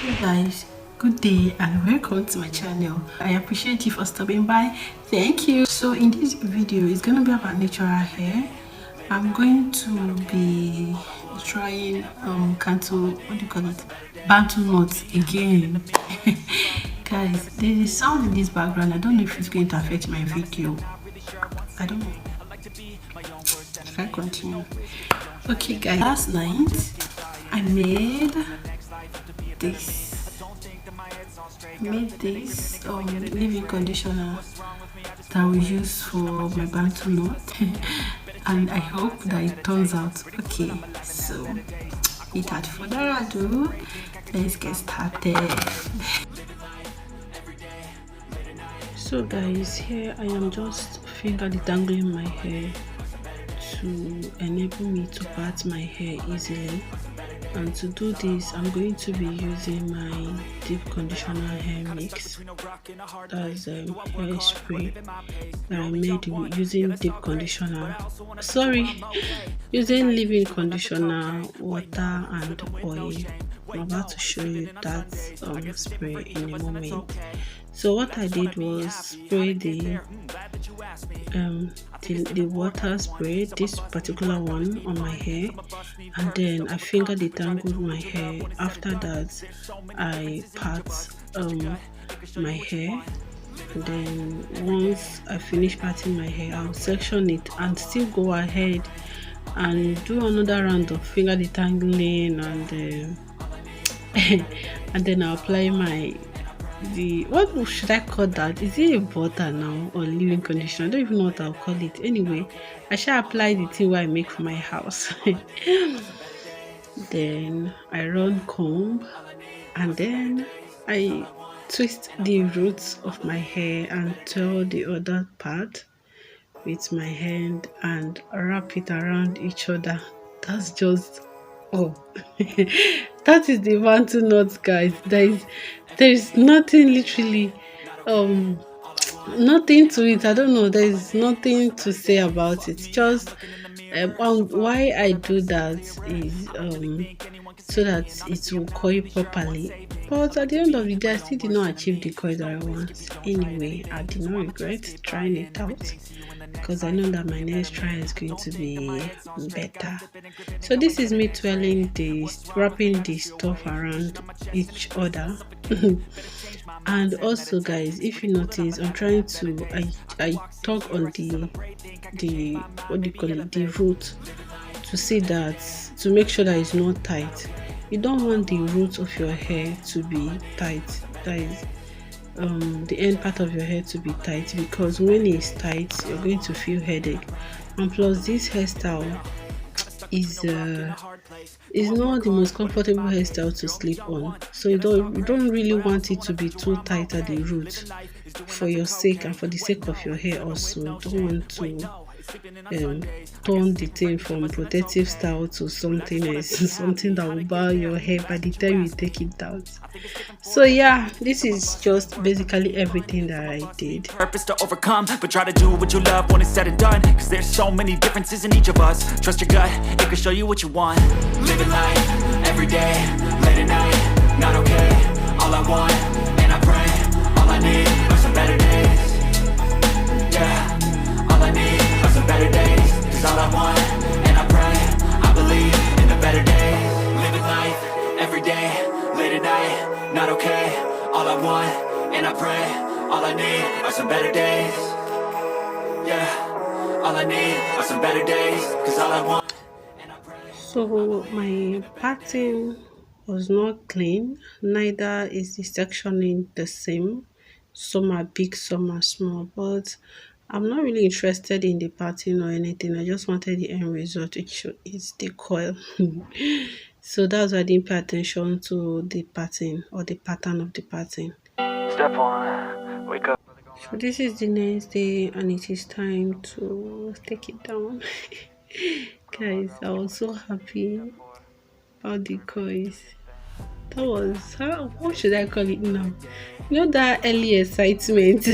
Hey guys, good day and welcome to my channel. I appreciate you for stopping by. Thank you. So in this video, it's going to be about natural hair. I'm going to be trying what do you call it, bantu knots again. Guys, there is sound in this background. I don't know if it's going to affect my video. I don't know. I can't continue. Okay guys, last night I made this leave-in conditioner that we use for my bantu knot and I hope that it turns out okay. So without further ado, let's get started. So guys, here I am just finger detangling my hair to enable me to part my hair easily. And to do this, I'm going to be using my deep conditioner hair mix. That's hair spray that I made using deep conditioner. Sorry, using leave-in conditioner, water, and oil. I'm about to show you that spray in a moment. So what I did was spray the water spray, this particular one, on my hair, and then I finger detangled my hair. After that, I part my hair, and then once I finish parting my hair, I'll section it and still go ahead and do another round of finger detangling, and then I'll apply what should I call that? Is it a butter now or leave-in conditioner? I don't even know what I'll call it. Anyway, I shall apply the thing I make for my house. Then I run comb, and then I twist the roots of my hair and twirl the other part with my hand and wrap it around each other. That's just that is the bantu knot, guys. There is nothing, literally nothing to it. I don't know, there is nothing to say about it. Just why I do that is so that it will coil properly. But at the end of the day, I still did not achieve the coil that I want. Anyway, I did not regret trying it out because I know that my next try is going to be better. So this is me wrapping the stuff around each other. And also guys, if you notice, I'm trying to I tug on the what do you call it, the root, to see that, to make sure that it's not tight. You don't want the roots of your hair to be tight. That is the end part of your hair to be tight, because when it's tight you're going to feel headache. And plus, this hairstyle is not the most comfortable hairstyle to sleep on, so you don't really want it to be too tight at the root, for your sake and for the sake of your hair. Also, you don't want to turn the thing from protective style to something else, something that will bar your hair by the time you take it out. So yeah, this is just basically everything that I did. Purpose to overcome, but try to do what you love when it's said and done, because there's so many differences in each of us. Trust your gut, it can show you what you want. Living life, every day, late at night, not okay. All I want, and I pray, all I need are some better days. Yeah, all I need are some better days. Cause all I want, and I pray, I believe in the better days. Living life, every day, late at night, not okay. All I want, and I pray, all I need are some better days. Yeah, all I need are some better days. Cause all I want. So my parting was not clean, neither is the sectioning the same. Some are big, some are small, but I'm not really interested in the parting or anything. I just wanted the end result, which is the coil. So that's why I didn't pay attention to the parting or the pattern of the parting. Step one, wake up. So this is the next day and it is time to take it down. Guys, I was so happy about the coils. That was, what should I call it now? You know, that early excitement.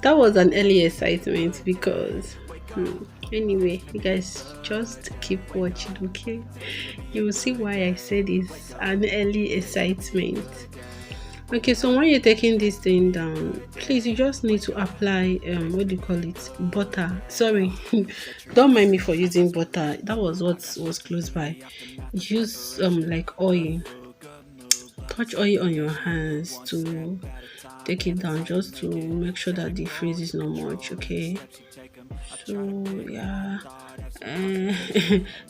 That was an early excitement because Anyway, you guys just keep watching, okay? You will see why I said it's an early excitement. Okay, so when you're taking this thing down, please, you just need to apply what do you call it, butter. Sorry, don't mind me for using butter. That was what was close by. Use like oil. Touch oil on your hands to take it down, just to make sure that the freeze is not much. Okay, so yeah, uh,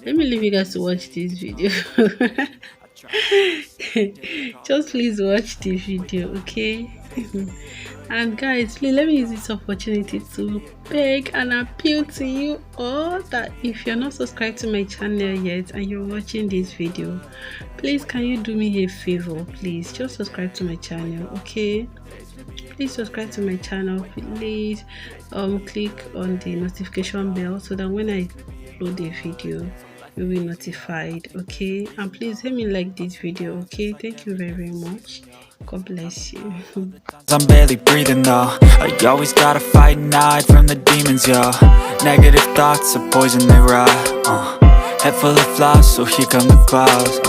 let me leave you guys to watch this video. Just please watch the video, okay? And guys, please let me use this opportunity to beg and appeal to you all that if you're not subscribed to my channel yet and you're watching this video, please can you do me a favor? Please just subscribe to my channel, okay? Please subscribe to my channel. Please click on the notification bell so that when I upload a video you'll be notified, okay? And please help me like this video, okay? Thank you very much. God bless you. I'm barely breathing though. I always gotta fight and hide from the demons, yo. Negative thoughts are poison, they rot. Head full of flies, so here come the clouds.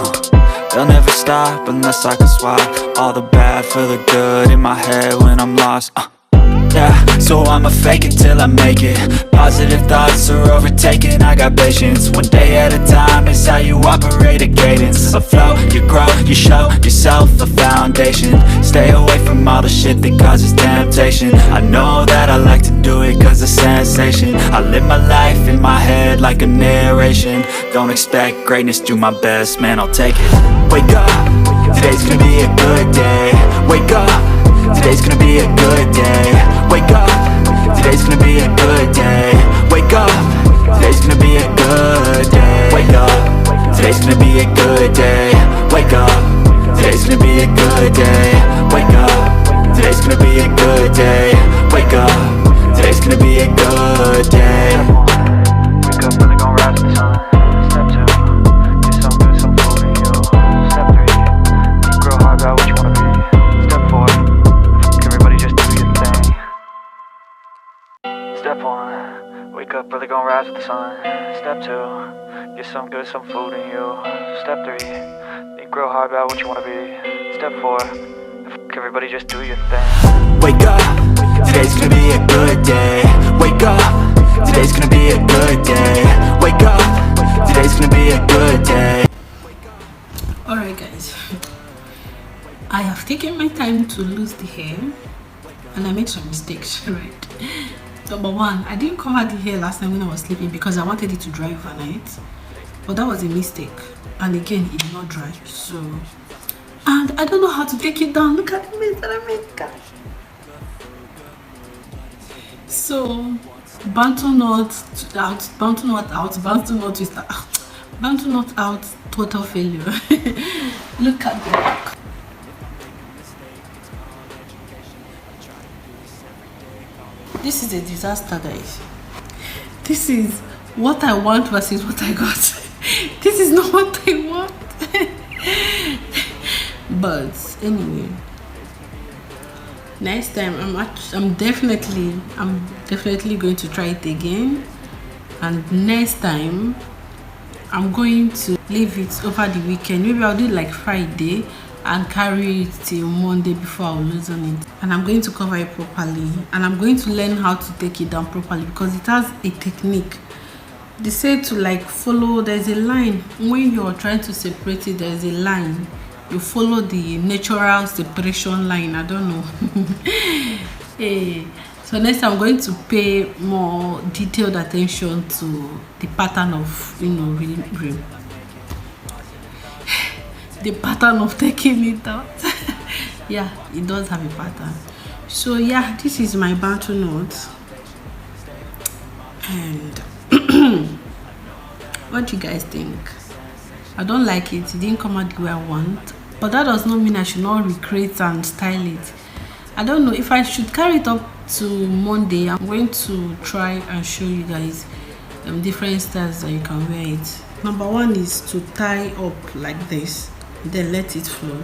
They'll never stop unless I can swap all the bad for the good in my head when I'm lost. Yeah, so I'ma fake it till I make it. Positive thoughts are overtaken, I got patience. One day at a time is how you operate a cadence. A flow, you grow, you show yourself a foundation. Stay away from all the shit that causes temptation. I know that I like to do it cause it's sensation. I live my life in my head like a narration. Don't expect greatness, do my best, man, I'll take it. Wake up, today's gonna be a good day. Wake up, today's gonna be a good day. Wake up, today's gonna be a good day. Wake up, today's gonna be a good day. Wake up, today's gonna be a good day. Wake up, today's gonna be a good day. Wake up, today's gonna be a good day. Wake up, today's gonna be a good day. Wake up, really gon' rise with the sun. Step 2, get some good, some food in you. Step 3, think real hard about what you wanna be. Step 4, everybody just do your thing. Step 1, wake up, really gon' rise with the sun. Step 2, get some good, some food in you. Step 3, think real hard about what you wanna be. Step 4, everybody just do your thing. Wake up, today's gonna be a good day. Wake up, today's gonna be a good day. Wake up, today's gonna be a good day. Alright guys, I have taken my time to lose the hair and I made some mistakes, right? Number one, I didn't cover the hair last night when I was sleeping because I wanted it to dry overnight, but that was a mistake, and again it did not dry. So, and I don't know how to take it down. Look at the mess that I made, guys. So bantu knot out, bantu knot out, bantu knot twist out, bantu knot out, total failure. Look at the back. This is a disaster, guys. This is what I want versus what I got. This is not what I want. But anyway, next time I'm definitely going to try it again, and next time I'm going to leave it over the weekend. Maybe I'll do it like Friday and carry it till Monday before I'll loosen it, and I'm going to cover it properly, and I'm going to learn how to take it down properly because it has a technique. They say to like follow, there's a line when you're trying to separate it, there's a line, you follow the natural separation line. I don't know. Hey, so next I'm going to pay more detailed attention to the pattern of, you know, the pattern of taking it out. Yeah, it does have a pattern. So yeah, this is my bantu knot, and what do you guys think? I don't like it. It didn't come out the way I want, but that does not mean I should not recreate and style it. I don't know if I should carry it up to Monday. I'm going to try and show you guys different styles that you can wear it. Number one is to tie up like this, then let it flow.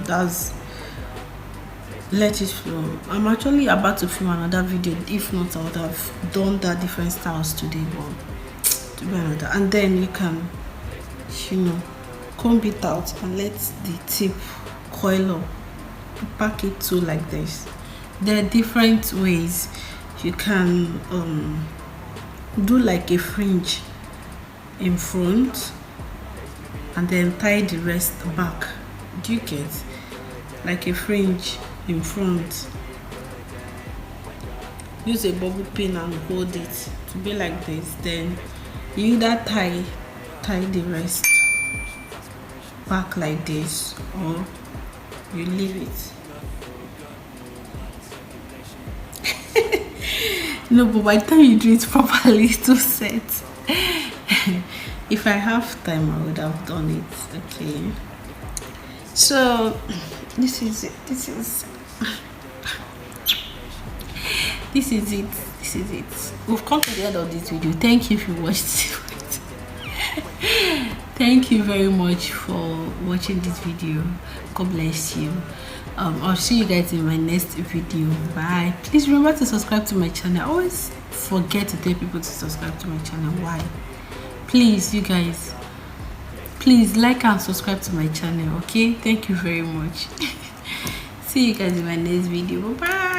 Let it flow. I'm actually about to film another video. If not, I would have done that different styles today, but to be another, and then you can, you know, comb it out and let the tip coil up. Pack it too like this. There are different ways you can do like a fringe in front and then tie the rest back. Do you get? Like a fringe in front. Use a bubble pin and hold it to be like this. Then you either tie the rest back like this, or you leave it. No, but by the time you do it properly, it's too set. If I have time, I would have done it. Okay. So this is it. This is it. We've come to the end of this video. Thank you if you watched it. Thank you very much for watching this video. God bless you. I'll see you guys in my next video. Bye. Please remember to subscribe to my channel. I always forget to tell people to subscribe to my channel. Why? Please, you guys, please like and subscribe to my channel. Okay, thank you very much. See you guys in my next video. Bye.